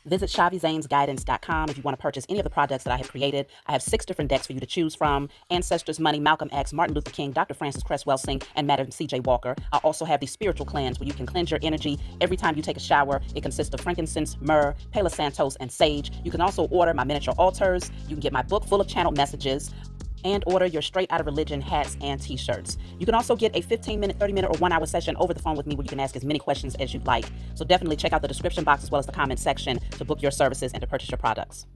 Visit chhaviZanesGuidance.com if you want to purchase any of the products that I have created. I have 6 different decks for you to choose from: Ancestors, Money, Malcolm X, Martin Luther King, Dr. Francis Cress Welsing, and Madam C.J. Walker. I also have the Spiritual Cleanse, where you can cleanse your energy every time you take a shower. It consists of frankincense, myrrh, Palo Santos, and sage. You can also order my miniature altars. You can get my book full of channeled messages, and order your Straight Outta Religion hats and t-shirts. You can also get a 15-minute, 30-minute, or 1-hour session over the phone with me, where you can ask as many questions as you'd like. So definitely check out the description box as well as the comment section to book your services and to purchase your products.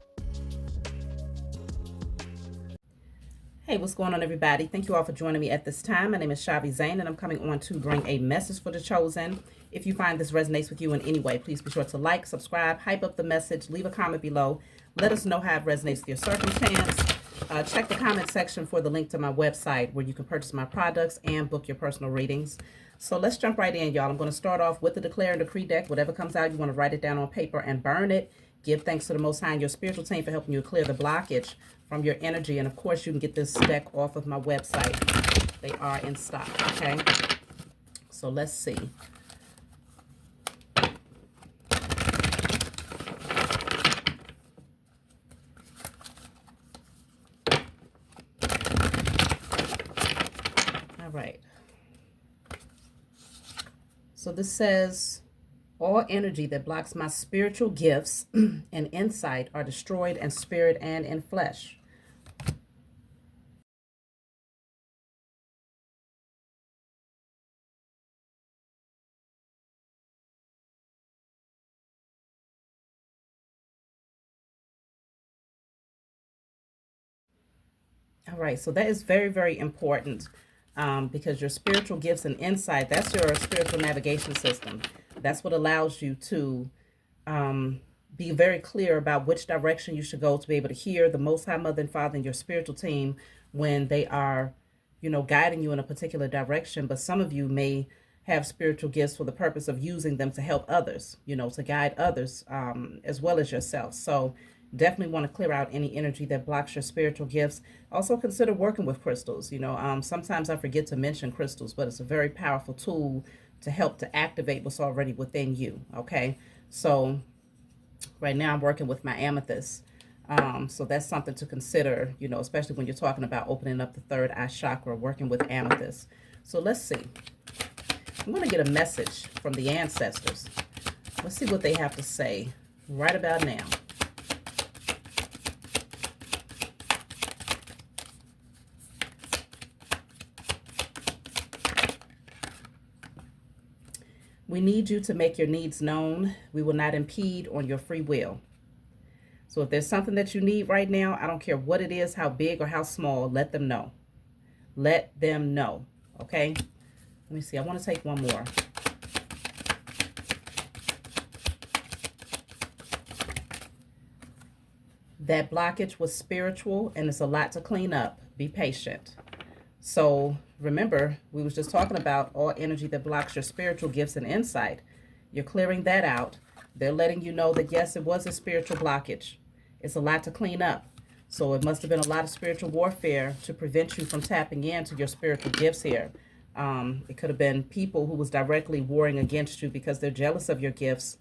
Hey, what's going on, everybody? Thank you all for joining me at this time. My name is chhaviZaine, and I'm coming on to bring a message for the chosen. If you find this resonates with you in any way, please be sure to like, subscribe, hype up the message, leave a comment below. Let us know how it resonates with your circumstance. Check the comment section for the link to my website, where you can purchase my products and book your personal readings. So let's jump right in, y'all. I'm going to start off with the Declare and Decree deck. Whatever comes out, you want to write it down on paper and burn it. Give thanks to the Most High and your spiritual team for helping you clear the blockage from your energy. And of course, you can get this deck off of my website. They are in stock, okay? So let's see. All right. So this says, all energy that blocks my spiritual gifts and insight are destroyed in spirit and in flesh. All right, so that is very, very important, because your spiritual gifts and insight, that's your spiritual navigation system. That's what allows you to be very clear about which direction you should go, to be able to hear the Most High Mother and Father and your spiritual team when they are, guiding you in a particular direction. But some of you may have spiritual gifts for the purpose of using them to help others, to guide others, as well as yourself. So definitely want to clear out any energy that blocks your spiritual gifts. Also consider working with crystals. Sometimes I forget to mention crystals, but it's a very powerful tool to help to activate what's already within you. Okay, so right now I'm working with my amethyst. So that's something to consider, especially when you're talking about opening up the third eye chakra, working with amethyst. So let's see. I'm going to get a message from the ancestors. Let's see what they have to say right about now. We need you to make your needs known. We will not impede on your free will. So if there's something that you need right now, I don't care what it is, how big or how small, let them know. Let them know. Okay? Let me see. I want to take one more. That blockage was spiritual, and it's a lot to clean up. Be patient. So remember, we was just talking about all energy that blocks your spiritual gifts and insight. You're clearing that out. They're letting you know that, yes, it was a spiritual blockage. It's a lot to clean up. So it must have been a lot of spiritual warfare to prevent you from tapping into your spiritual gifts here. It could have been people who was directly warring against you because they're jealous of your gifts.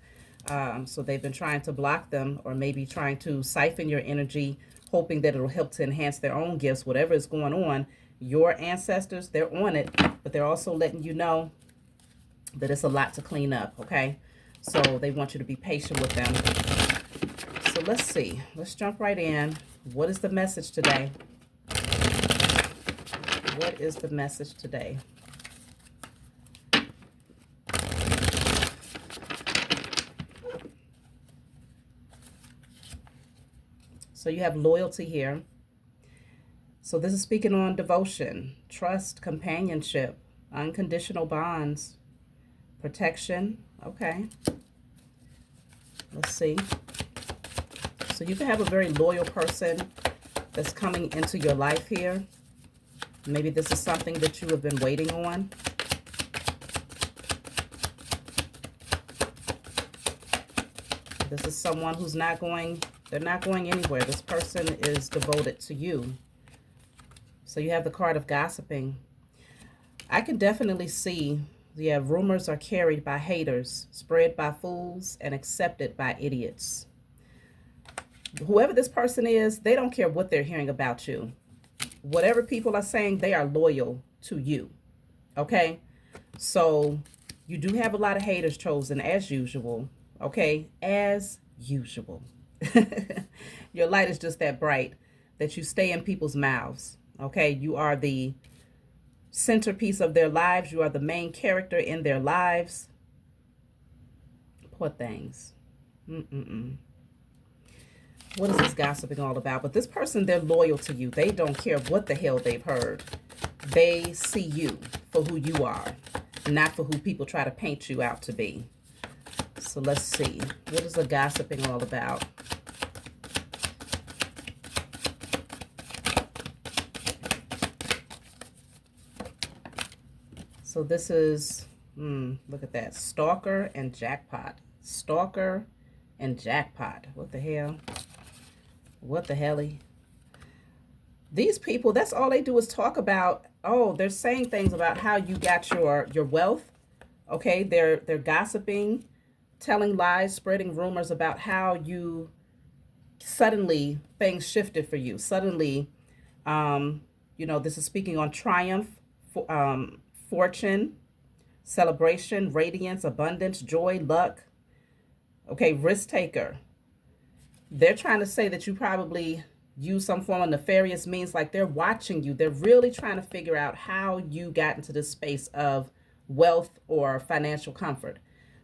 So they've been trying to block them, or maybe trying to siphon your energy, hoping that it'll help to enhance their own gifts. Whatever is going on, your ancestors, they're on it, but they're also letting you know that it's a lot to clean up, okay? So they want you to be patient with them. So let's see. Let's jump right in. What is the message today? What is the message today? So you have loyalty here. So this is speaking on devotion, trust, companionship, unconditional bonds, protection. Okay. Let's see. So you can have a very loyal person that's coming into your life here. Maybe this is something that you have been waiting on. This is someone who's they're not going anywhere. This person is devoted to you. So you have the card of gossiping. I can definitely see, rumors are carried by haters, spread by fools, and accepted by idiots. Whoever this person is, they don't care what they're hearing about you. Whatever people are saying, they are loyal to you. Okay? So you do have a lot of haters, chosen, as usual. Okay? As usual. Your light is just that bright that you stay in people's mouths. Okay? You are the centerpiece of their lives. You are the main character in their lives. Poor things. What is this gossiping all about? But this person, they're loyal to you. They don't care what the hell they've heard. They see you for who you are, not for who people try to paint you out to be. So let's see. What is the gossiping all about? So this is, look at that. Stalker and jackpot. Stalker and jackpot. What the hell? What the helly? These people, that's all they do is talk about, oh, they're saying things about how you got your wealth. Okay, they're gossiping, telling lies, spreading rumors about how you suddenly things shifted for you. Suddenly, this is speaking on triumph, fortune, celebration, radiance, abundance, joy, luck. Okay, risk taker. They're trying to say that you probably use some form of nefarious means, like they're watching you. They're really trying to figure out how you got into this space of wealth or financial comfort.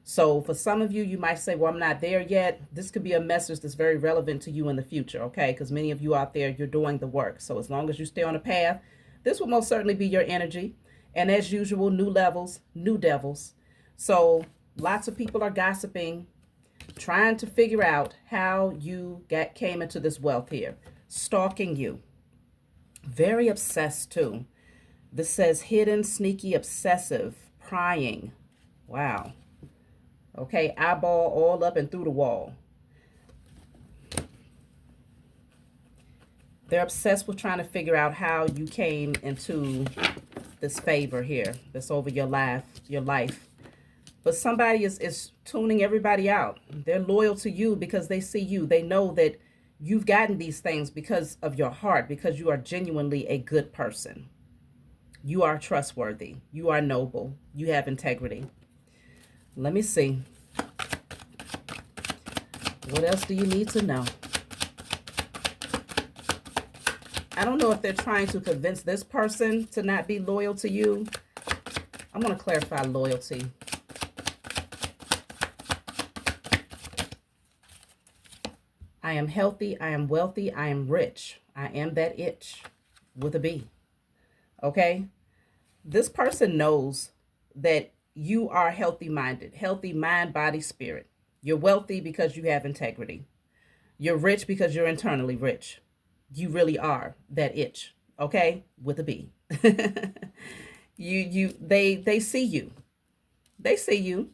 So for some of you, you might say, well, I'm not there yet. This could be a message that's very relevant to you in the future, okay? Because many of you out there, you're doing the work. So as long as you stay on a path, this will most certainly be your energy. And as usual, new levels, new devils. So lots of people are gossiping, trying to figure out how you came into this wealth here. Stalking you. Very obsessed too. This says hidden, sneaky, obsessive, prying. Wow. Okay, eyeball all up and through the wall. They're obsessed with trying to figure out how you came into this favor here that's over your life. But somebody is tuning everybody out. They're loyal to you because they see you. They know that you've gotten these things because of your heart, because you are genuinely a good person. You are trustworthy. You are noble. You have integrity. Let me see. What else do you need to know? I don't know if they're trying to convince this person to not be loyal to you. I'm going to clarify loyalty. I am healthy. I am wealthy. I am rich. I am that itch with a B. Okay? This person knows that you are healthy-minded, healthy mind, body, spirit. You're wealthy because you have integrity. You're rich because you're internally rich. You really are that itch, okay? With a B. They see you. They see you.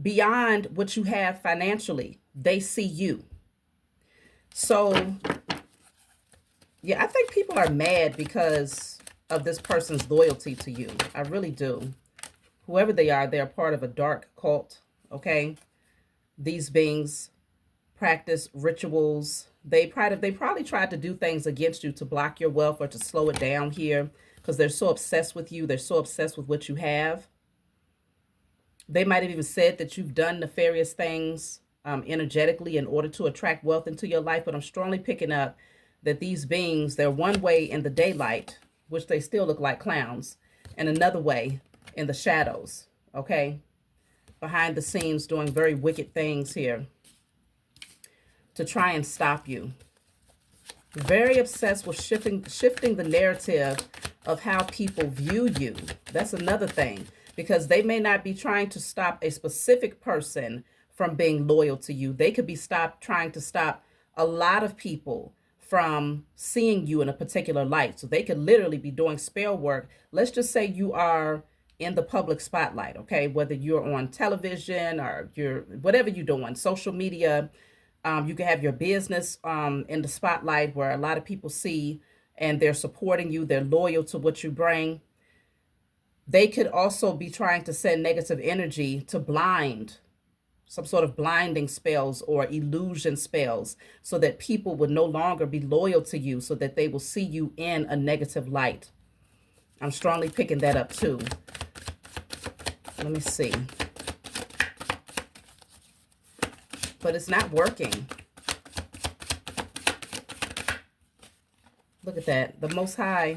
Beyond what you have financially, they see you. So, yeah, I think people are mad because of this person's loyalty to you. I really do. Whoever they are, they're part of a dark cult, okay? These beings practice rituals. They probably tried to do things against you to block your wealth or to slow it down here because they're so obsessed with you. They're so obsessed with what you have. They might have even said that you've done nefarious things energetically in order to attract wealth into your life. But I'm strongly picking up that these beings, they're one way in the daylight, which they still look like clowns, and another way in the shadows, okay? Behind the scenes doing very wicked things here to try and stop you. Very obsessed with shifting the narrative of how people view you. That's another thing, because they may not be trying to stop a specific person from being loyal to you. They could be trying to stop a lot of people from seeing you in a particular light. So they could literally be doing spell work. Let's just say you are in the public spotlight, okay? Whether you're on television or whatever you're doing, social media, you can have your business in the spotlight where a lot of people see and they're supporting you. They're loyal to what you bring. They could also be trying to send negative energy to blind some sort of blinding spells or illusion spells, so that people would no longer be loyal to you, so that they will see you in a negative light. I'm strongly picking that up too. Let me see. But it's not working. Look at that. The Most High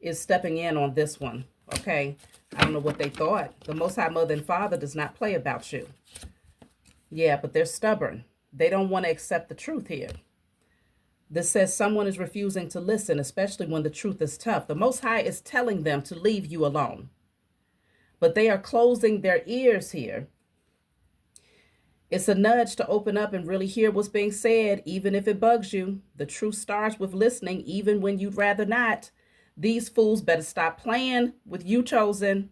is stepping in on this one. Okay. I don't know what they thought. The Most High Mother and Father does not play about you. Yeah, but they're stubborn. They don't want to accept the truth here. This says someone is refusing to listen, especially when the truth is tough. The Most High is telling them to leave you alone. But they are closing their ears here. It's a nudge to open up and really hear what's being said, even if it bugs you. The truth starts with listening, even when you'd rather not. These fools better stop playing with you, chosen.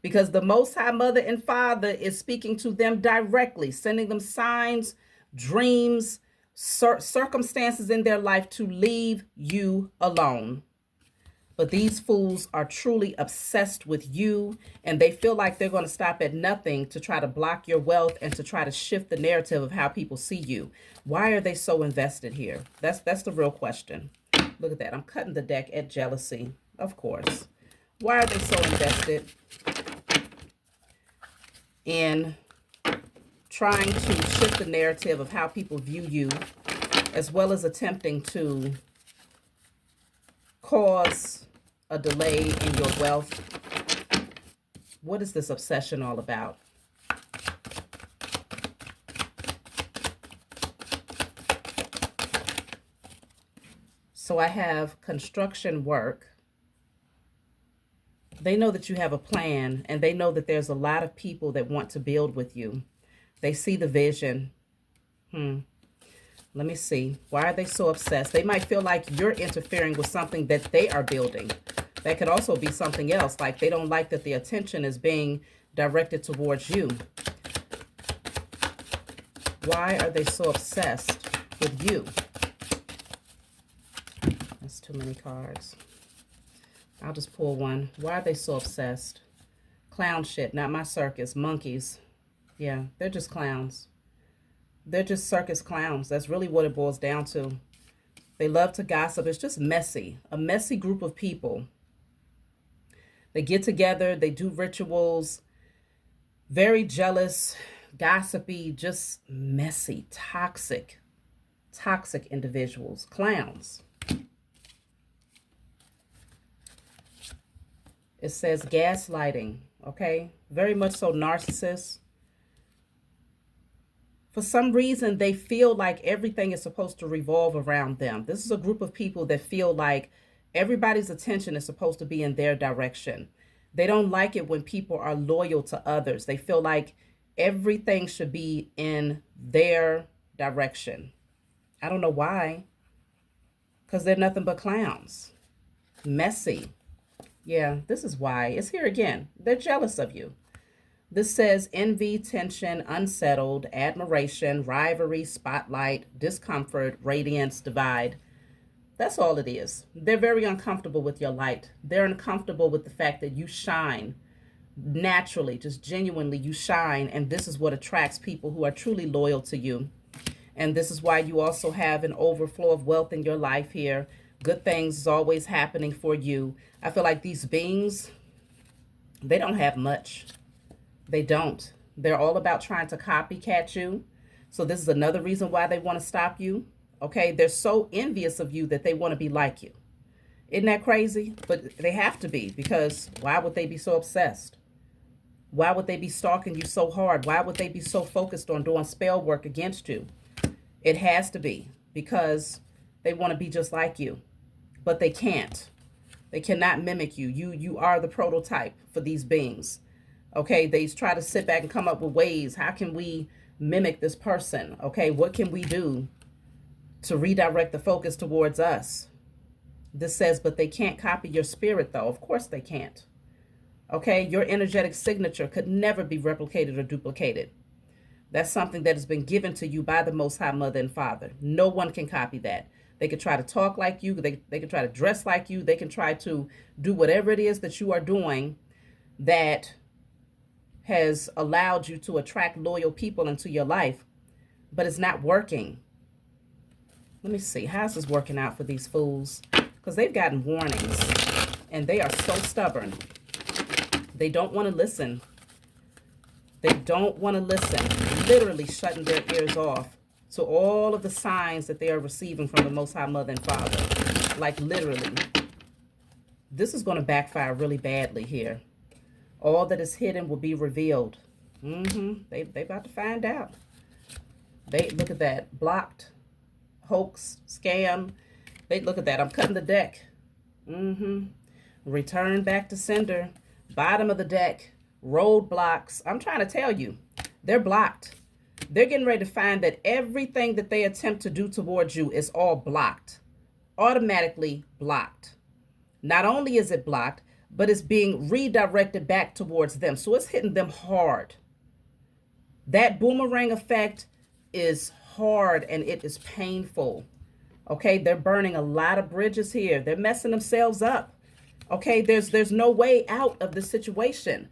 Because the Most High Mother and Father is speaking to them directly, sending them signs, dreams, circumstances in their life to leave you alone. But these fools are truly obsessed with you, and they feel like they're going to stop at nothing to try to block your wealth and to try to shift the narrative of how people see you. Why are they so invested here? That's the real question. Look at that. I'm cutting the deck at jealousy, of course. Why are they so invested in trying to shift the narrative of how people view you, as well as attempting to cause a delay in your wealth? What is this obsession all about? So I have construction work. They know that you have a plan, and they know that there's a lot of people that want to build with you. They see the vision. Let me see. Why are they so obsessed? They might feel like you're interfering with something that they are building. That could also be something else. Like they don't like that the attention is being directed towards you. Why are they so obsessed with you? That's too many cards. I'll just pull one. Why are they so obsessed? Clown shit, not my circus. Monkeys. Yeah, they're just clowns. They're just circus clowns. That's really what it boils down to. They love to gossip. It's just messy. A messy group of people. They get together. They do rituals. Very jealous, gossipy, just messy, toxic individuals. Clowns. It says gaslighting, okay? Very much so narcissists. For some reason, they feel like everything is supposed to revolve around them. This is a group of people that feel like everybody's attention is supposed to be in their direction. They don't like it when people are loyal to others. They feel like everything should be in their direction. I don't know why. Because they're nothing but clowns. Messy. Yeah, this is why. It's here again. They're jealous of you. This says envy, tension, unsettled, admiration, rivalry, spotlight, discomfort, radiance, divide. That's all it is. They're very uncomfortable with your light. They're uncomfortable with the fact that you shine naturally, just genuinely you shine. And this is what attracts people who are truly loyal to you. And this is why you also have an overflow of wealth in your life here. Good things is always happening for you. I feel like these beings, they don't have much. They don't. They're all about trying to copycat you. So this is another reason why they want to stop you. Okay, they're so envious of you that they want to be like you. Isn't that crazy? But they have to be, because why would they be so obsessed? Why would they be stalking you so hard? Why would they be so focused on doing spell work against you? It has to be because they want to be just like you, but they can't. They cannot mimic you. You are the prototype for these beings. Okay, they try to sit back and come up with ways. How can we mimic this person? Okay, what can we do to redirect the focus towards us? This says, but they can't copy your spirit, though. Of course they can't. Okay, your energetic signature could never be replicated or duplicated. That's something that has been given to you by the Most High Mother and Father. No one can copy that. They can try to talk like you. They can try to dress like you. They can try to do whatever it is that you are doing that has allowed you to attract loyal people into your life, but it's not working. Let me see. How's this working out for these fools? Because they've gotten warnings, and they are so stubborn. They don't want to listen. They don't want to listen. Literally shutting their ears off to all of the signs that they are receiving from the Most High Mother and Father. Like literally. This is going to backfire really badly here. All that is hidden will be revealed. They about to find out. They look at that. Blocked. Hoax. Scam. They look at that. I'm cutting the deck. Return back to sender. Bottom of the deck. Roadblocks. I'm trying to tell you. They're blocked. They're getting ready to find that everything that they attempt to do towards you is all blocked. Automatically blocked. Not only is it blocked, but it's being redirected back towards them. So it's hitting them hard. That boomerang effect is hard and it is painful. Okay, they're burning a lot of bridges here. They're messing themselves up. Okay, there's no way out of the situation.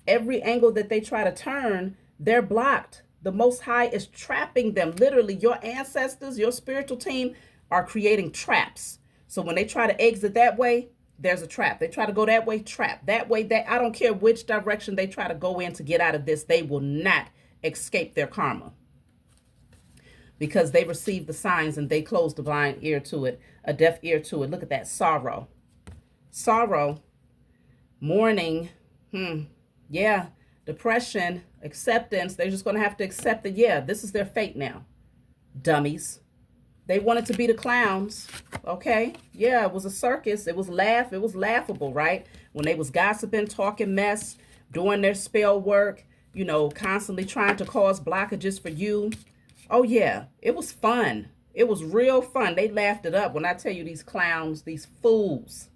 Every angle that they try to turn, they're blocked. The Most High is trapping them. Literally, your ancestors, your spiritual team are creating traps. So when they try to exit that way, there's a trap. They try to go that way, trap. That way, that I don't care which direction they try to go in to get out of this, they will not escape their karma. Because they received the signs and they closed a blind ear to it, a deaf ear to it. Look at that, sorrow. Sorrow, mourning, yeah, depression, acceptance. They're just going to have to accept that, yeah, this is their fate now. Dummies. They wanted to be the clowns, okay? Yeah, it was a circus. It was laughable, right? When they was gossiping, talking mess, doing their spell work, you know, constantly trying to cause blockages for you. Oh, yeah, it was fun. It was real fun. They laughed it up. When I tell you these clowns, these fools.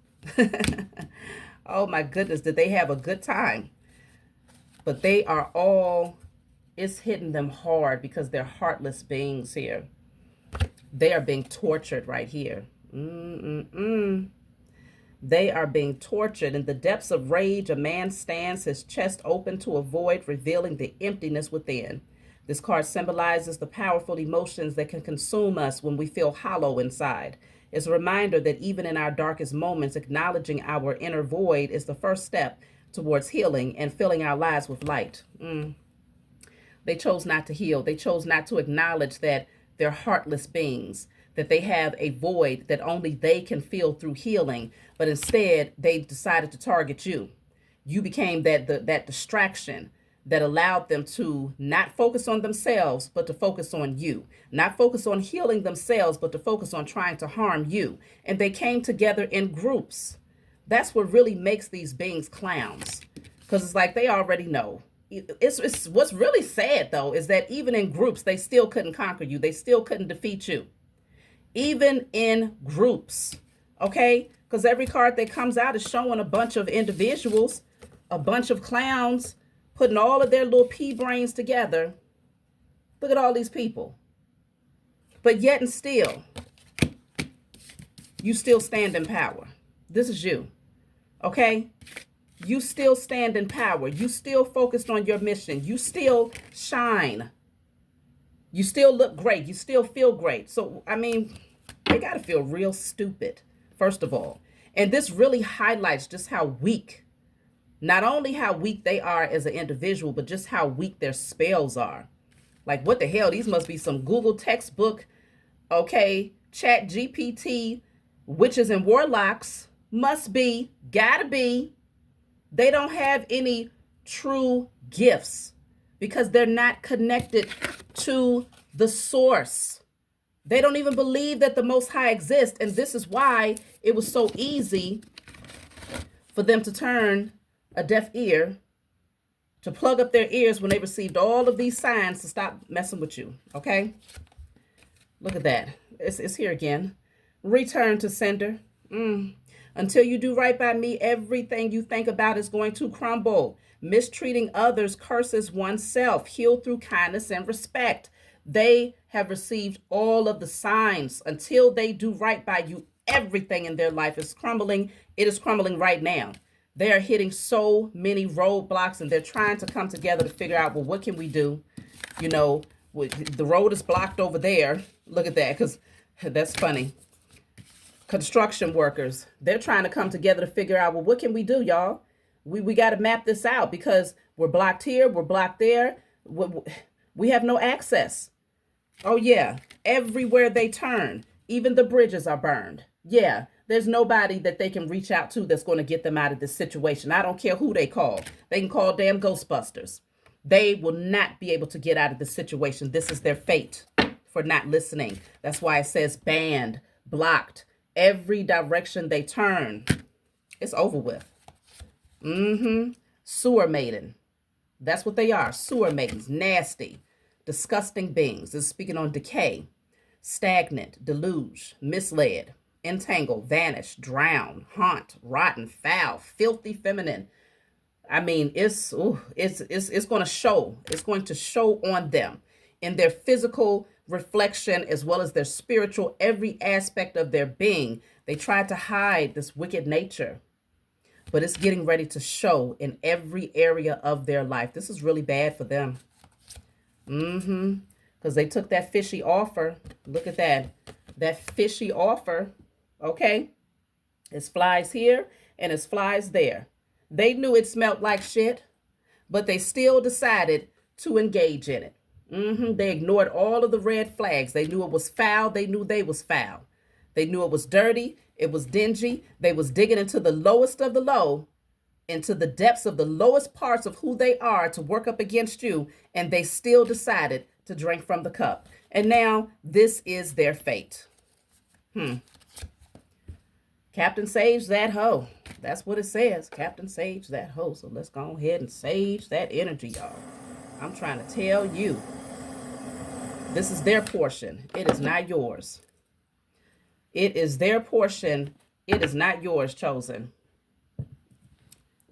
Oh, my goodness, did they have a good time? But they are all, it's hitting them hard because they're heartless beings here. They are being tortured right here. They are being tortured. In the depths of rage, a man stands, his chest open to a void, revealing the emptiness within. This card symbolizes the powerful emotions that can consume us when we feel hollow inside. It's a reminder that even in our darkest moments, acknowledging our inner void is the first step towards healing and filling our lives with light. They chose not to heal. They chose not to acknowledge that they're heartless beings, that they have a void that only they can feel through healing. But instead, they decided to target you. You became that distraction that allowed them to not focus on themselves, but to focus on you. Not focus on healing themselves, but to focus on trying to harm you. And they came together in groups. That's what really makes these beings clowns. Because it's like they already know. It's what's really sad, though, is that even in groups, they still couldn't conquer you. They still couldn't defeat you. Even in groups, okay? Because every card that comes out is showing a bunch of individuals, a bunch of clowns, putting all of their little pea brains together. Look at all these people. But yet and still, you still stand in power. This is you, okay? You still stand in power. You still focused on your mission. You still shine. You still look great. You still feel great. So, I mean, they got to feel real stupid, first of all. And this really highlights just how weak, not only how weak they are as an individual, but just how weak their spells are. Like, what the hell? These must be some Google textbook, okay, Chat GPT, witches and warlocks. Must be, gotta be. They don't have any true gifts because they're not connected to the source. They don't even believe that the Most High exists. And this is why it was so easy for them to turn a deaf ear, to plug up their ears when they received all of these signs to stop messing with you. Okay? Look at that. It's here again. Return to sender. Until you do right by me, everything you think about is going to crumble. Mistreating others curses oneself. Heal through kindness and respect. They have received all of the signs. Until they do right by you, everything in their life is crumbling. It is crumbling right now. They are hitting so many roadblocks, and they're trying to come together to figure out, well, what can we do? You know, the road is blocked over there. Look at that, because that's funny. Construction workers, they're trying to come together to figure out, well, what can we do, y'all? We got to map this out because we're blocked here, we're blocked there. We have no access. Oh, yeah. Everywhere they turn, even the bridges are burned. Yeah, there's nobody that they can reach out to that's going to get them out of this situation. I don't care who they call. They can call damn Ghostbusters. They will not be able to get out of this situation. This is their fate for not listening. That's why it says banned, blocked. Every direction they turn, it's over with. Sewer maiden. That's what they are. Sewer maidens. Nasty, disgusting beings. This is speaking on decay, stagnant, deluge, misled, entangle, vanish, drown, haunt, rotten, foul, filthy, feminine. I mean, it's going to show. It's going to show on them in their physical reflection as well as their spiritual, every aspect of their being. They tried to hide this wicked nature, but it's getting ready to show in every area of their life. This is really bad for them. Because they took that fishy offer. Look at that. That fishy offer. Okay. It's flies here and it's flies there. They knew it smelled like shit, but they still decided to engage in it. They ignored all of the red flags. They knew it was foul. They knew they was foul. They knew it was dirty. It was dingy. They was digging into the lowest of the low, into the depths of the lowest parts of who they are to work up against you. And they still decided to drink from the cup. And now this is their fate. Captain Sage that hoe. That's what it says. Captain Sage that hoe. So let's go ahead and sage that energy, y'all. I'm trying to tell you. This is their portion. It is not yours. It is their portion. It is not yours, chosen.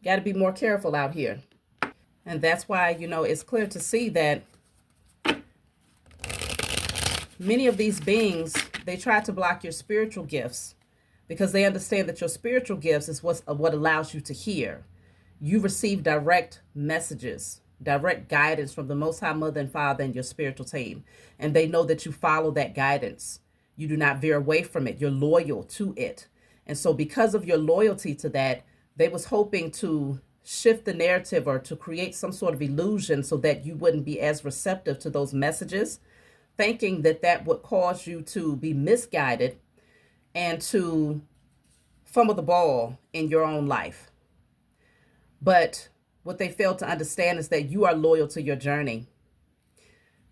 Got to be more careful out here. And that's why, you know, it's clear to see that many of these beings, they try to block your spiritual gifts because they understand that your spiritual gifts is what allows you to hear. You receive direct messages, direct guidance from the Most High Mother and Father and your spiritual team. And they know that you follow that guidance. You do not veer away from it. You're loyal to it. And so because of your loyalty to that, they was hoping to shift the narrative or to create some sort of illusion so that you wouldn't be as receptive to those messages, thinking that that would cause you to be misguided and to fumble the ball in your own life. But what they failed to understand is that you are loyal to your journey.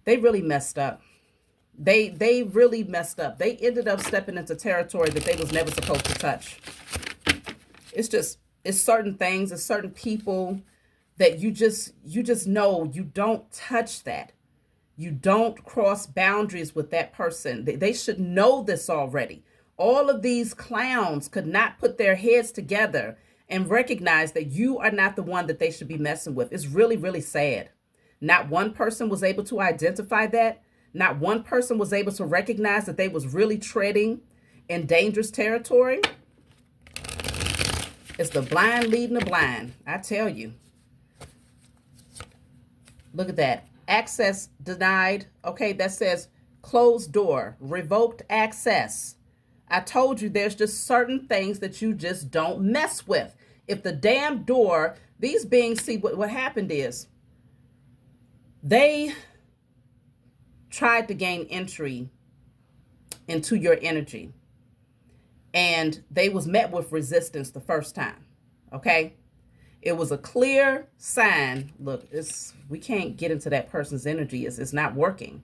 They really messed up. They really messed up. They ended up stepping into territory that they was never supposed to touch. It's certain things, it's certain people that you just know you don't touch that. You don't cross boundaries with that person. They should know this already. All of these clowns could not put their heads together and recognize that you are not the one that they should be messing with. It's really, really sad. Not one person was able to identify that. Not one person was able to recognize that they was really treading in dangerous territory. It's the blind leading the blind, I tell you. Look at that. Access denied. Okay, that says closed door, revoked access. I told you there's just certain things that you just don't mess with. If the damn door, these beings, see what happened is they tried to gain entry into your energy and they was met with resistance the first time. Okay. It was a clear sign. Look, we can't get into that person's energy. It's not working.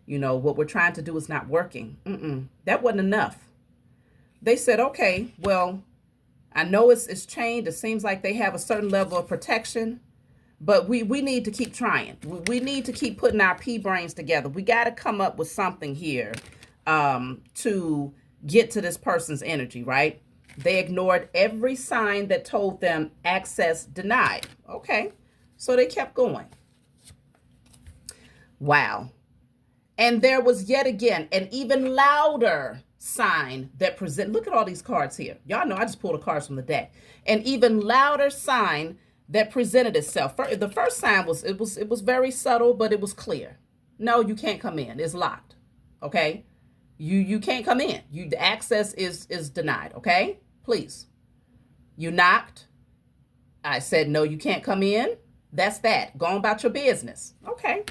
You know, what we're trying to do is not working. That wasn't enough. They said, okay, well, I know it's changed. It seems like they have a certain level of protection, but we need to keep trying. We need to keep putting our pea brains together. We got to come up with something here to get to this person's energy, right? They ignored every sign that told them access denied. Okay, so they kept going. Wow. And there was yet again an even louder sign that look at all these cards here. Y'all know I just pulled the cards from the deck. An even louder sign that presented itself. The first sign was very subtle, but it was clear. No, you can't come in. It's locked. Okay? You can't come in. The access is denied. Okay? Please. You knocked. I said, no, you can't come in. That's that. Go on about your business. Okay.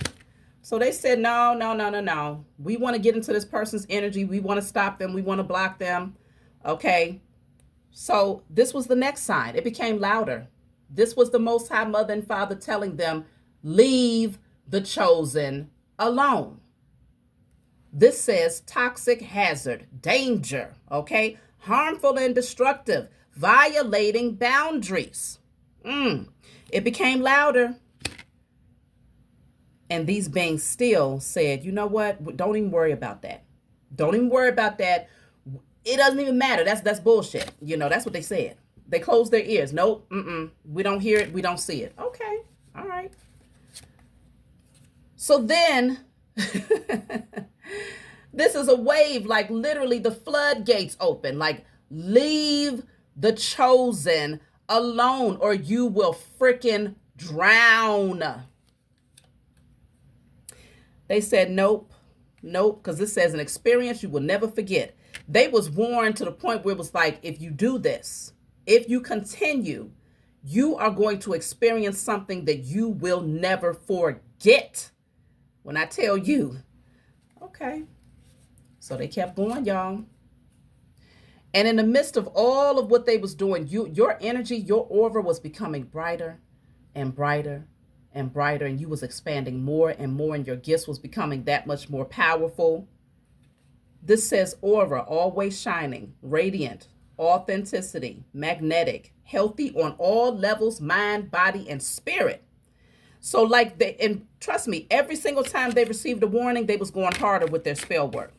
So they said, no, no, no, no, no. We want to get into this person's energy. We want to stop them. We want to block them. Okay. So this was the next sign. It became louder. This was the Most High Mother and Father telling them, leave the chosen alone. This says toxic hazard, danger, okay? Harmful and destructive, violating boundaries. It became louder. And these beings still said, you know what? Don't even worry about that. Don't even worry about that. It doesn't even matter. That's bullshit. You know, that's what they said. They closed their ears. Nope. We don't hear it. We don't see it. Okay. All right. So then, this is a wave, like literally the floodgates open. Like, leave the chosen alone or you will freaking drown. They said, nope, because this says an experience you will never forget. They was warned to the point where it was like, if you do this, if you continue, you are going to experience something that you will never forget. When I tell you, okay. So they kept going, y'all. And in the midst of all of what they was doing, your energy, your aura was becoming brighter and brighter and brighter, and you was expanding more and more, and your gifts was becoming that much more powerful. This says aura, always shining, radiant, authenticity, magnetic, healthy on all levels, mind, body, and spirit. So like and trust me, every single time they received a warning, they was going harder with their spell work.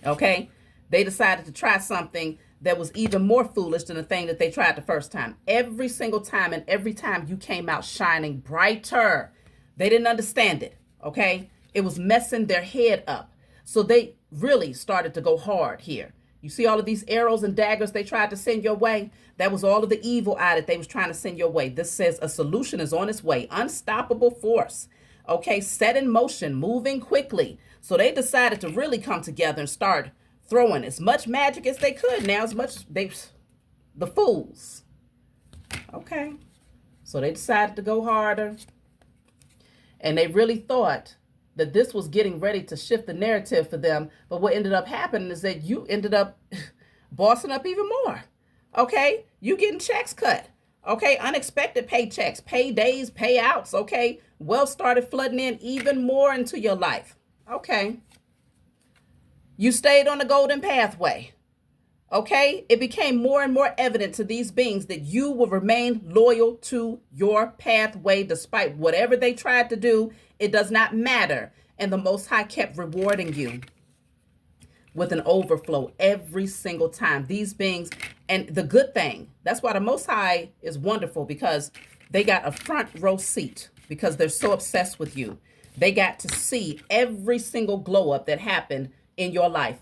Okay? They decided to try something that was even more foolish than the thing that they tried the first time. Every single time, and every time you came out shining brighter. They didn't understand it, okay? It was messing their head up. So they really started to go hard here. You see all of these arrows and daggers they tried to send your way? That was all of the evil eye that they was trying to send your way. This says a solution is on its way. Unstoppable force, okay? Set in motion, moving quickly. So they decided to really come together and start throwing as much magic as they could now, the fools. Okay. So they decided to go harder. And they really thought that this was getting ready to shift the narrative for them. But what ended up happening is that you ended up bossing up even more. Okay. You getting checks cut. Okay. Unexpected paychecks, paydays, payouts. Okay. Wealth started flooding in even more into your life. Okay. You stayed on the golden pathway. Okay? It became more and more evident to these beings that you will remain loyal to your pathway despite whatever they tried to do. It does not matter. And the Most High kept rewarding you with an overflow every single time. These beings, and the good thing, that's why the Most High is wonderful, because they got a front row seat because they're so obsessed with you. They got to see every single glow up that happened in your life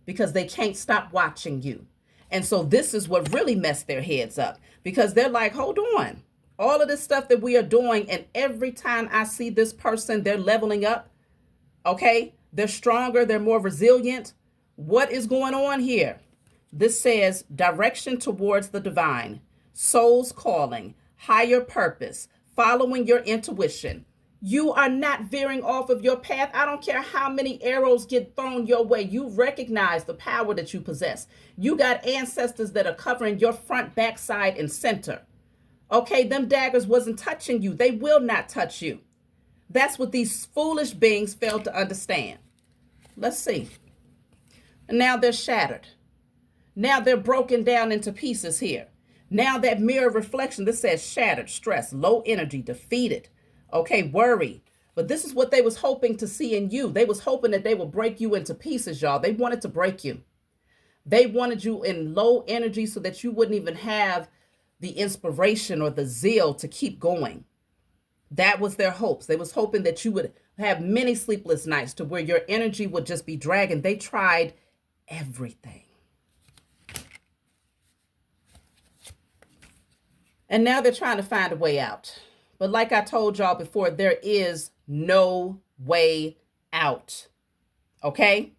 because they can't stop watching you. And so this is what really messed their heads up, because they're like, hold on, all of this stuff that we are doing, and every time I see this person, they're leveling up. Okay, they're stronger, they're more resilient. What is going on here? This says direction towards the divine, soul's calling, higher purpose, following your intuition. You are not veering off of your path. I don't care how many arrows get thrown your way. You recognize the power that you possess. You got ancestors that are covering your front, back, side, and center. Okay, them daggers wasn't touching you. They will not touch you. That's what these foolish beings failed to understand. Let's see. And now they're shattered. Now they're broken down into pieces here. Now that mirror reflection that says shattered, stressed, low energy, defeated. Okay, worry. But this is what they was hoping to see in you. They was hoping that they would break you into pieces, y'all. They wanted to break you. They wanted you in low energy so that you wouldn't even have the inspiration or the zeal to keep going. That was their hopes. They was hoping that you would have many sleepless nights to where your energy would just be dragging. They tried everything. And now they're trying to find a way out. But like I told y'all before, there is no way out. Okay?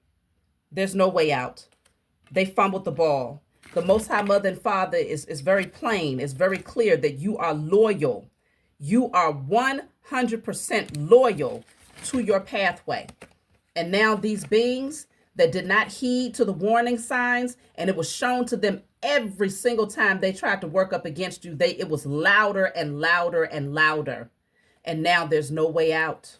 There's no way out. They fumbled the ball. The Most High Mother and Father is very plain. It's very clear that you are loyal. You are 100% loyal to your pathway. And now these beings that did not heed to the warning signs, and it was shown to them every single time they tried to work up against you, it was louder and louder and louder. And now there's no way out.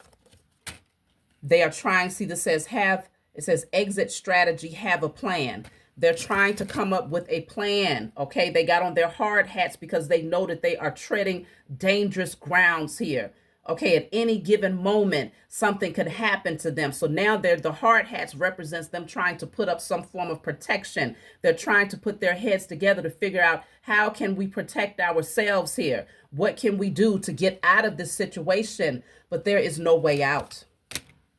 They are trying, see, this says it says exit strategy, have a plan. They're trying to come up with a plan. Okay, they got on their hard hats because they know that they are treading dangerous grounds here. Okay, at any given moment, something could happen to them. So now the hard hats represents them trying to put up some form of protection. They're trying to put their heads together to figure out, how can we protect ourselves here? What can we do to get out of this situation? But there is no way out.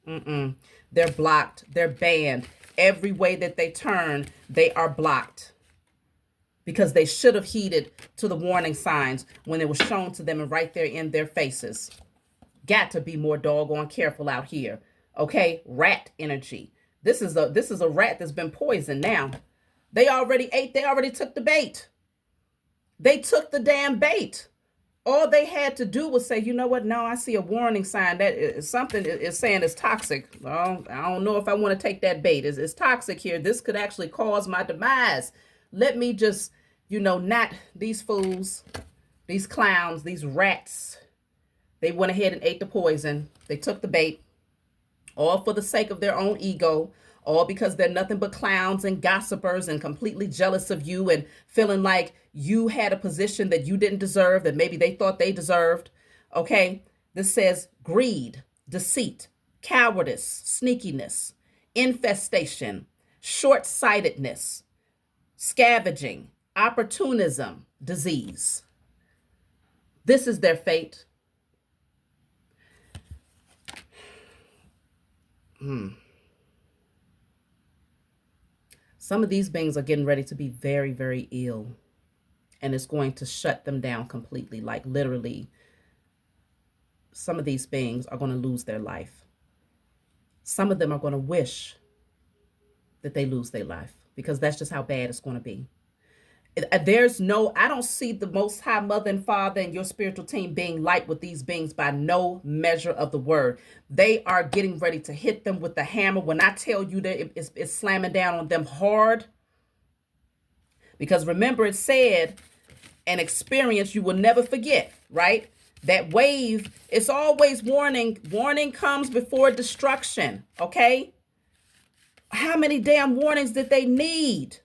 They're blocked. They're banned. Every way that they turn, they are blocked. Because they should have heeded to the warning signs when it was shown to them and right there in their faces. Got to be more doggone careful out here. Okay, rat energy. This is a rat that's been poisoned now. They already took the bait. They took the damn bait. All they had to do was say, you know what? No, I see a warning sign that something is saying it's toxic. Well, I don't know if I want to take that bait. It's toxic here. This could actually cause my demise. Let me just, not these fools, these clowns, these rats. They went ahead and ate the poison. They took the bait, all for the sake of their own ego, all because they're nothing but clowns and gossipers and completely jealous of you and feeling like you had a position that you didn't deserve, that maybe they thought they deserved. Okay, this says greed, deceit, cowardice, sneakiness, infestation, short-sightedness, scavenging, opportunism, disease. This is their fate. Some of these beings are getting ready to be very, very ill. And it's going to shut them down completely. Like literally, some of these beings are going to lose their life. Some of them are going to wish that they lose their life. Because that's just how bad it's going to be. I don't see the Most High Mother and Father and your spiritual team being light with these beings by no measure of the word. They are getting ready to hit them with the hammer. When I tell you that it's slamming down on them hard. Because remember, it said, an experience you will never forget, right? That wave, it's always warning. Warning comes before destruction, okay? How many damn warnings did they need?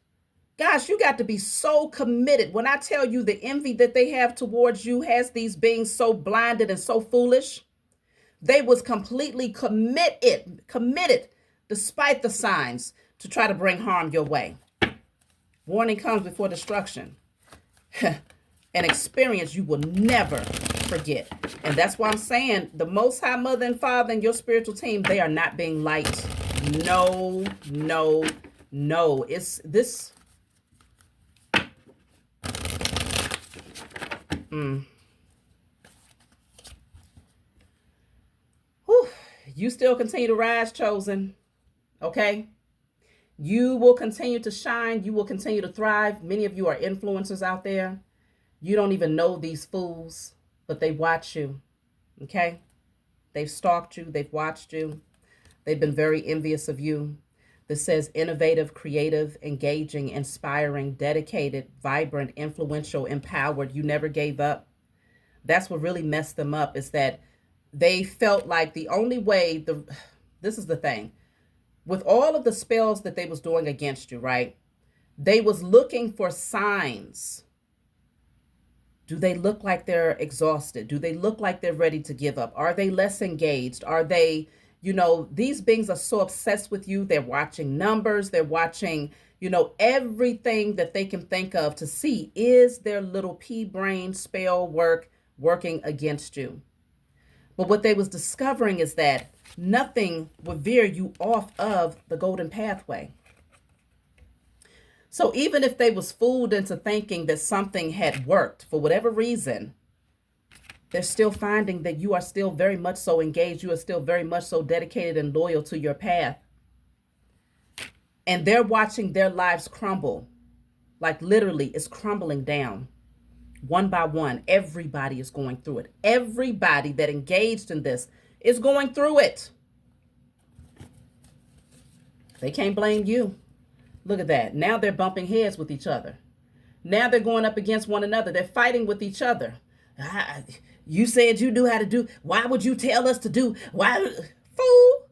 Gosh, you got to be so committed. When I tell you the envy that they have towards you has these beings so blinded and so foolish, they was completely committed, despite the signs, to try to bring harm your way. Warning comes before destruction. An experience you will never forget. And that's why I'm saying the Most High Mother and Father and your spiritual team, they are not being light. No. It's this. Whew. You still continue to rise, chosen. Okay? You will continue to shine. You will continue to thrive. Many of you are influencers out there. You don't even know these fools, but they watch you. Okay? They've stalked you. They've watched you. They've been very envious of you. This says innovative, creative, engaging, inspiring, dedicated, vibrant, influential, empowered. You never gave up. That's what really messed them up, is that they felt like the only way, this is the thing, with all of the spells that they was doing against you, right? They was looking for signs. Do they look like they're exhausted? Do they look like they're ready to give up? Are they less engaged? Are they, these beings are so obsessed with you. They're watching numbers. They're watching, everything that they can think of to see, is their little pea brain spell working against you? But what they was discovering is that nothing would veer you off of the golden pathway. So even if they was fooled into thinking that something had worked for whatever reason, they're still finding that you are still very much so engaged. You are still very much so dedicated and loyal to your path. And they're watching their lives crumble. Like literally, it's crumbling down. One by one, everybody is going through it. Everybody that engaged in this is going through it. They can't blame you. Look at that. Now they're bumping heads with each other. Now they're going up against one another. They're fighting with each other. You said you knew how to do. Why would you tell us to do? Why? Fool.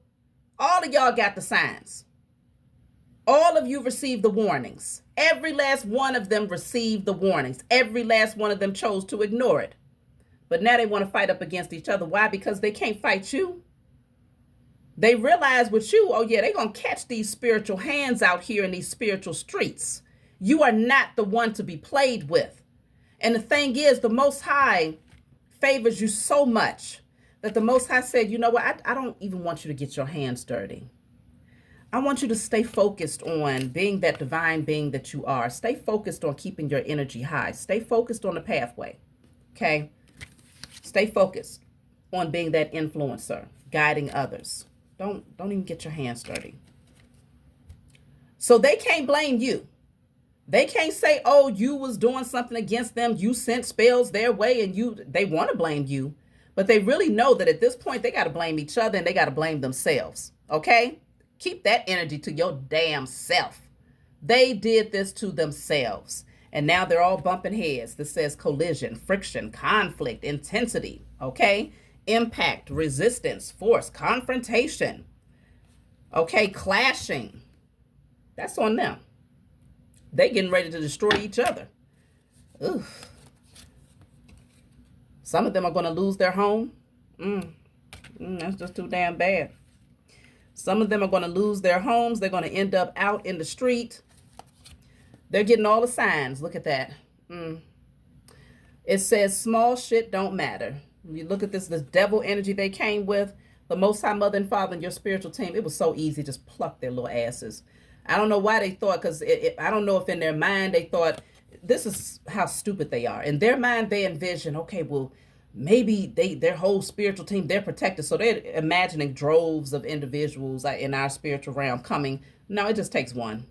All of y'all got the signs. All of you received the warnings. Every last one of them received the warnings. Every last one of them chose to ignore it. But now they want to fight up against each other. Why? Because they can't fight you. They realize with you, oh yeah, they're going to catch these spiritual hands out here in these spiritual streets. You are not the one to be played with. And the thing is, the Most High favors you so much that the Most High said, you know what, I don't even want you to get your hands dirty. I want you to stay focused on being that divine being that you are. Stay focused on keeping your energy high. Stay focused on the pathway. Okay? Stay focused on being that influencer, guiding others. Don't even get your hands dirty. So they can't blame you. They can't say, oh, you was doing something against them. You sent spells their way and they want to blame you. But they really know that at this point, they got to blame each other and they got to blame themselves. Okay? Keep that energy to your damn self. They did this to themselves. And now they're all bumping heads. This says collision, friction, conflict, intensity. Okay? Impact, resistance, force, confrontation. Okay? Clashing. That's on them. They getting ready to destroy each other. Oof. Some of them are going to lose their home. That's just too damn bad. Some of them are going to lose their homes. They're going to end up out in the street. They're getting all the signs. Look at that. It says small shit don't matter. You look at this devil energy they came with. The Most High Mother and Father and your spiritual team. It was so easy. Just pluck their little asses. I don't know why they thought, because I don't know if in their mind they thought, this is how stupid they are. In their mind, they envision, okay, well, maybe their whole spiritual team, they're protected. So they're imagining droves of individuals in our spiritual realm coming. No, it just takes one.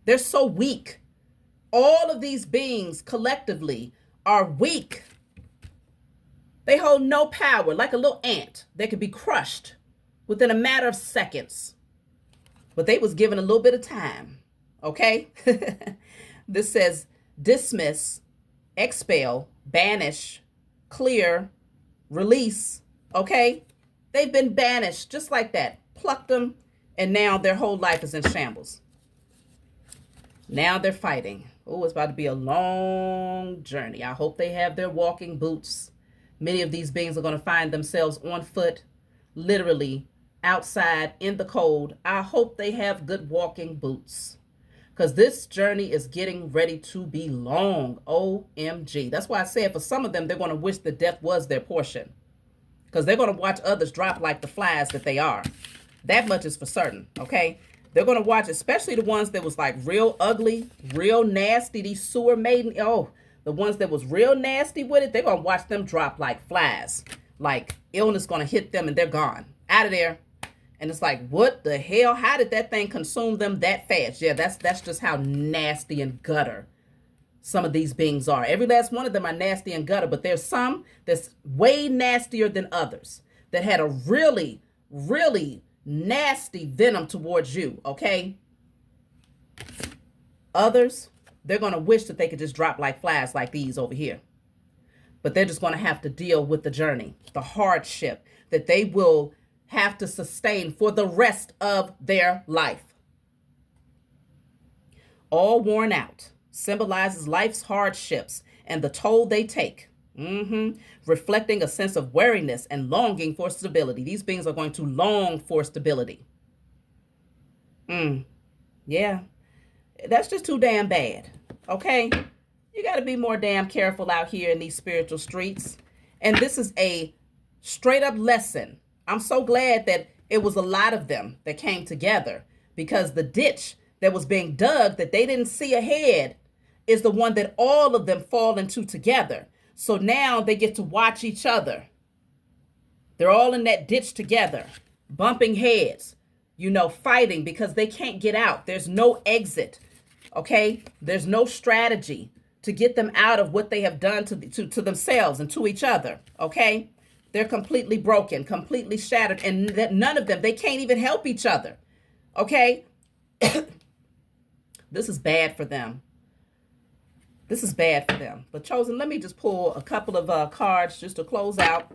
They're so weak. All of these beings collectively are weak. They hold no power, like a little ant. They could be crushed within a matter of seconds. But they was given a little bit of time, okay? This says dismiss, expel, banish, clear, release, okay? They've been banished just like that. Plucked them, and now their whole life is in shambles. Now they're fighting. Oh, it's about to be a long journey. I hope they have their walking boots. Many of these beings are going to find themselves on foot, literally, outside in the cold. I hope they have good walking boots, because this journey is getting ready to be long. OMG. That's why I said for some of them, they're going to wish that death was their portion, because they're going to watch others drop like the flies that they are. That much is for certain. Okay. They're going to watch, especially the ones that was like real ugly, real nasty, these sewer maiden. Oh, the ones that was real nasty with it. They're going to watch them drop like flies, like illness going to hit them and they're gone out of there. And it's like, what the hell? How did that thing consume them that fast? Yeah, that's just how nasty and gutter some of these beings are. Every last one of them are nasty and gutter, but there's some that's way nastier than others that had a really, really nasty venom towards you, okay? Others, they're going to wish that they could just drop like flies like these over here. But they're just going to have to deal with the journey, the hardship that they will have to sustain for the rest of their life. All worn out symbolizes life's hardships and the toll they take. Reflecting a sense of weariness and longing for stability. These beings are going to long for stability. Yeah, that's just too damn bad. Okay, you got to be more damn careful out here in these spiritual streets. And this is a straight up lesson. I'm so glad that it was a lot of them that came together, because the ditch that was being dug that they didn't see ahead is the one that all of them fall into together. So now they get to watch each other. They're all in that ditch together, bumping heads, fighting because they can't get out. There's no exit. Okay? There's no strategy to get them out of what they have done to themselves and to each other. Okay? They're completely broken, completely shattered, and that none of them, they can't even help each other. Okay? This is bad for them. This is bad for them. But Chosen, let me just pull a couple of cards just to close out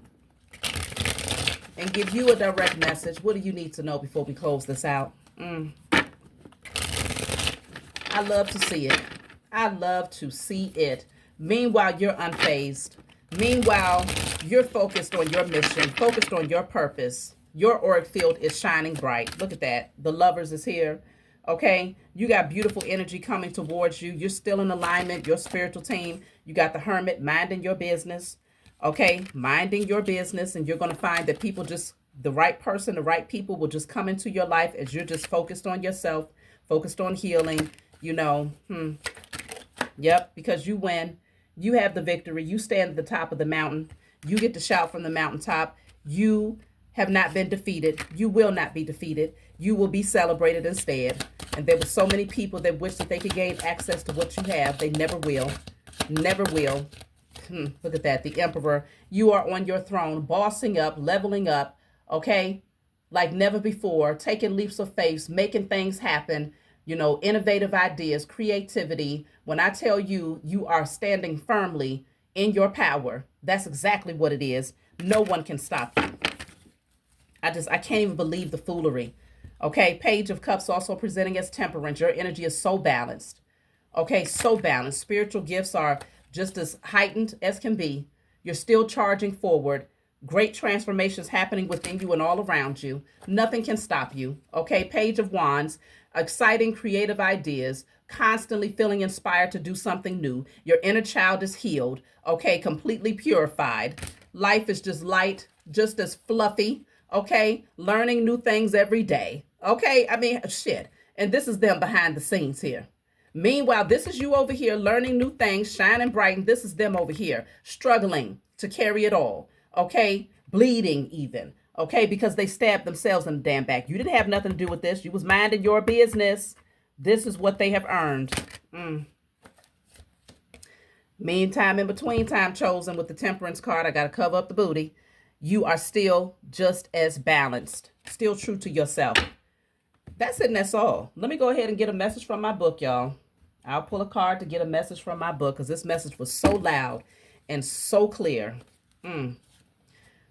and give you a direct message. What do you need to know before we close this out? I love to see it. I love to see it. Meanwhile, you're unfazed. Meanwhile, you're focused on your mission, focused on your purpose. Your auric field is shining bright. Look at that. The Lovers is here. Okay? You got beautiful energy coming towards you. You're still in alignment. Your spiritual team. You got the Hermit minding your business. Okay? Minding your business. And you're going to find that people just, the right person, the right people will just come into your life as you're just focused on yourself, focused on healing. Yep, because you win. You have the victory. You stand at the top of the mountain. You get to shout from the mountaintop. You have not been defeated. You will not be defeated. You will be celebrated instead. And there were so many people that wish that they could gain access to what you have. They never will. Never will. Look at that. The Emperor. You are on your throne, bossing up, leveling up, okay? Like never before, taking leaps of faith, making things happen, innovative ideas, creativity. When I tell you, you are standing firmly in your power, that's exactly what it is. No one can stop you. I can't even believe the foolery. Okay, Page of Cups also presenting as temperance. Your energy is so balanced. Okay, so balanced. Spiritual gifts are just as heightened as can be. You're still charging forward. Great transformations happening within you and all around you. Nothing can stop you. Okay, Page of Wands. Exciting creative ideas. Constantly feeling inspired to do something new. Your inner child is healed. Okay, completely purified. Life is just light, just as fluffy. Okay, learning new things every day. Okay, shit. And this is them behind the scenes here. Meanwhile, this is you over here learning new things, shining bright, and this is them over here struggling to carry it all. Okay, bleeding even. Okay, because they stabbed themselves in the damn back. You didn't have nothing to do with this. You was minding your business. This is what they have earned. Meantime, in between time, Chosen, with the Temperance card, I got to cover up the booty. You are still just as balanced. Still true to yourself. That's it and that's all. Let me go ahead and get a message from my book, y'all. I'll pull a card to get a message from my book because this message was so loud and so clear.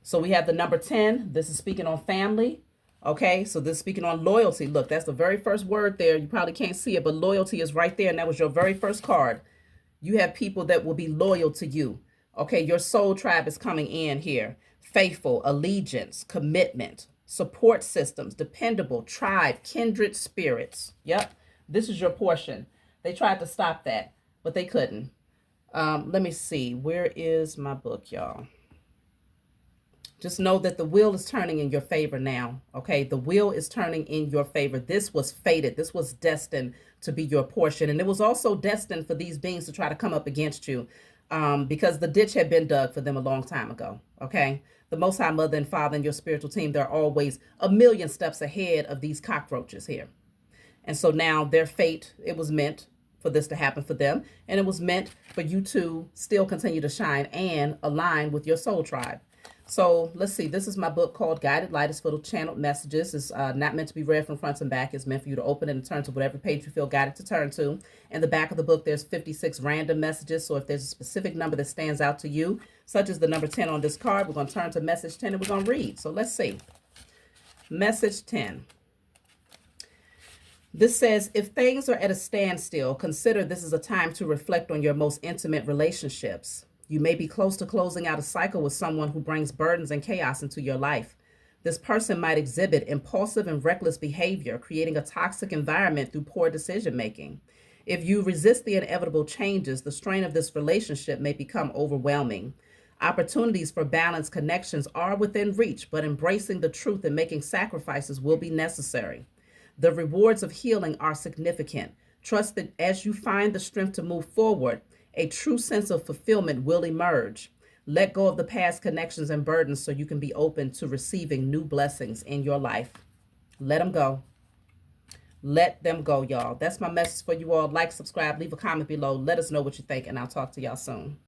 So we have the number 10. This is speaking on family. Okay, so this is speaking on loyalty. Look, that's the very first word there. You probably can't see it, but loyalty is right there. And that was your very first card. You have people that will be loyal to you. Okay, your soul tribe is coming in here. Faithful, allegiance, commitment, support systems, dependable, tribe, kindred spirits. Yep, this is your portion. They tried to stop that, but they couldn't. Let me see. Where is my book, y'all? Just know that the wheel is turning in your favor now. Okay, the wheel is turning in your favor. This was fated. This was destined to be your portion. And it was also destined for these beings to try to come up against you because the ditch had been dug for them a long time ago. Okay, the Most High Mother and Father and your spiritual team, they're always a million steps ahead of these cockroaches here. And so now their fate, it was meant for this to happen for them. And it was meant for you to still continue to shine and align with your soul tribe. So let's see. This is my book called Guided Light. It's full of channeled messages. It's not meant to be read from front and back. It's meant for you to open and turn to whatever page you feel guided to turn to. In the back of the book, there's 56 random messages. So if there's a specific number that stands out to you, such as the number 10 on this card, we're going to turn to message 10 and we're going to read. So let's see. Message 10. This says, if things are at a standstill, consider this is a time to reflect on your most intimate relationships. You may be close to closing out a cycle with someone who brings burdens and chaos into your life. This person might exhibit impulsive and reckless behavior, creating a toxic environment through poor decision making. If you resist the inevitable changes, the strain of this relationship may become overwhelming. Opportunities for balanced connections are within reach, but embracing the truth and making sacrifices will be necessary. The rewards of healing are significant. Trust that as you find the strength to move forward, a true sense of fulfillment will emerge. Let go of the past connections and burdens so you can be open to receiving new blessings in your life. Let them go. Let them go, y'all. That's my message for you all. Like, subscribe, leave a comment below. Let us know what you think, and I'll talk to y'all soon.